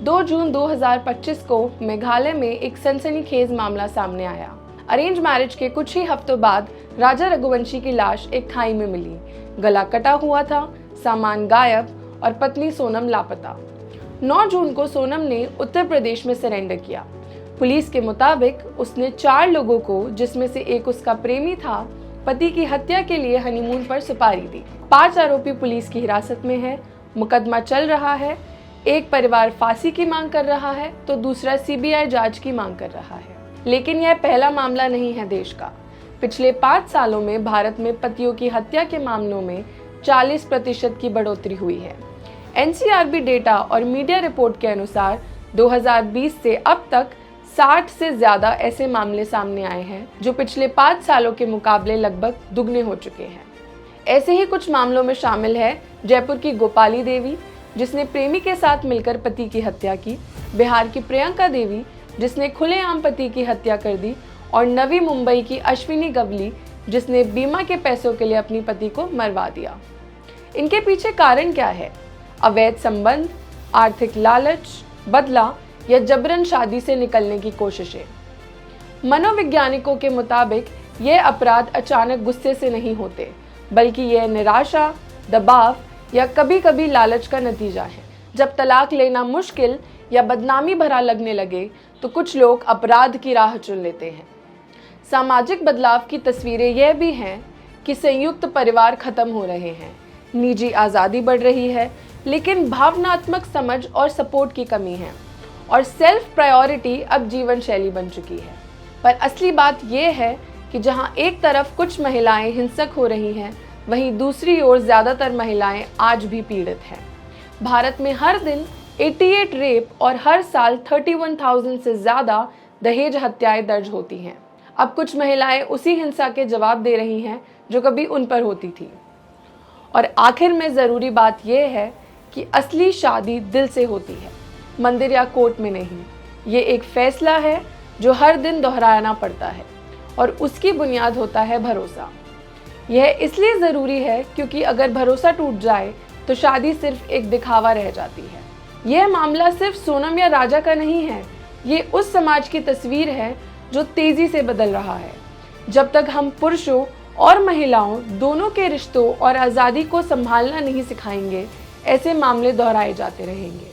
2 जून 2025 को मेघालय में एक सनसनीखेज मामला सामने आया। अरेंज मैरिज के कुछ ही हफ्तों बाद राजा रघुवंशी की लाश एक खाई में मिली। गला कटा हुआ था, सामान गायब और पत्नी सोनम लापता। 9 जून को सोनम ने उत्तर प्रदेश में सरेंडर किया। पुलिस के मुताबिक उसने 4 लोगों को, जिसमें से एक उसका प्रेमी था, पति की हत्या के लिए हनीमून पर सुपारी दी। 5 आरोपी पुलिस की हिरासत में है। मुकदमा चल रहा है। एक परिवार फांसी की मांग कर रहा है तो दूसरा सीबीआई जांच की मांग कर रहा है। लेकिन यह पहला मामला नहीं है देश का। पिछले 5 सालों में भारत में पतियों की हत्या के मामलों में 40% की बढ़ोतरी हुई है। एनसीआरबी डेटा और मीडिया रिपोर्ट के अनुसार 2020 से अब तक 60 से ज्यादा ऐसे मामले सामने आए हैं, जो पिछले 5 सालों के मुकाबले लगभग दुगने हो चुके हैं। ऐसे ही कुछ मामलों में शामिल है जयपुर की गोपाली देवी, जिसने प्रेमी के साथ मिलकर पति की हत्या की, बिहार की प्रियंका देवी, जिसने खुलेआम पति की हत्या कर दी, और नवी मुंबई की अश्विनी गवली, जिसने बीमा के पैसों के लिए अपनी पति को मरवा दिया। इनके पीछे कारण क्या है? अवैध संबंध, आर्थिक लालच, बदला या जबरन शादी से निकलने की कोशिशें। मनोवैज्ञानिकों के मुताबिक ये अपराध अचानक गुस्से से नहीं होते, बल्कि यह निराशा, दबाव या कभी कभी लालच का नतीजा है। जब तलाक लेना मुश्किल या बदनामी भरा लगने लगे तो कुछ लोग अपराध की राह चुन लेते हैं। सामाजिक बदलाव की तस्वीरें यह भी हैं कि संयुक्त परिवार खत्म हो रहे हैं, निजी आज़ादी बढ़ रही है, लेकिन भावनात्मक समझ और सपोर्ट की कमी है, और सेल्फ प्रायोरिटी अब जीवन शैली बन चुकी है। पर असली बात यह है कि जहां एक तरफ कुछ महिलाएं हिंसक हो रही हैं, वहीं दूसरी ओर ज़्यादातर महिलाएं आज भी पीड़ित हैं। भारत में हर दिन 88 रेप और हर साल 31,000 से ज़्यादा दहेज हत्याएं दर्ज होती हैं। अब कुछ महिलाएं उसी हिंसा के जवाब दे रही हैं जो कभी उन पर होती थी। और आखिर में ज़रूरी बात यह है कि असली शादी दिल से होती है, मंदिर या कोर्ट में नहीं। ये एक फैसला है जो हर दिन दोहराना पड़ता है, और उसकी बुनियाद होता है भरोसा। यह इसलिए ज़रूरी है क्योंकि अगर भरोसा टूट जाए तो शादी सिर्फ एक दिखावा रह जाती है। यह मामला सिर्फ सोनम या राजा का नहीं है, ये उस समाज की तस्वीर है जो तेज़ी से बदल रहा है। जब तक हम पुरुषों और महिलाओं दोनों के रिश्तों और आज़ादी को संभालना नहीं सिखाएंगे, ऐसे मामले दोहराए जाते रहेंगे।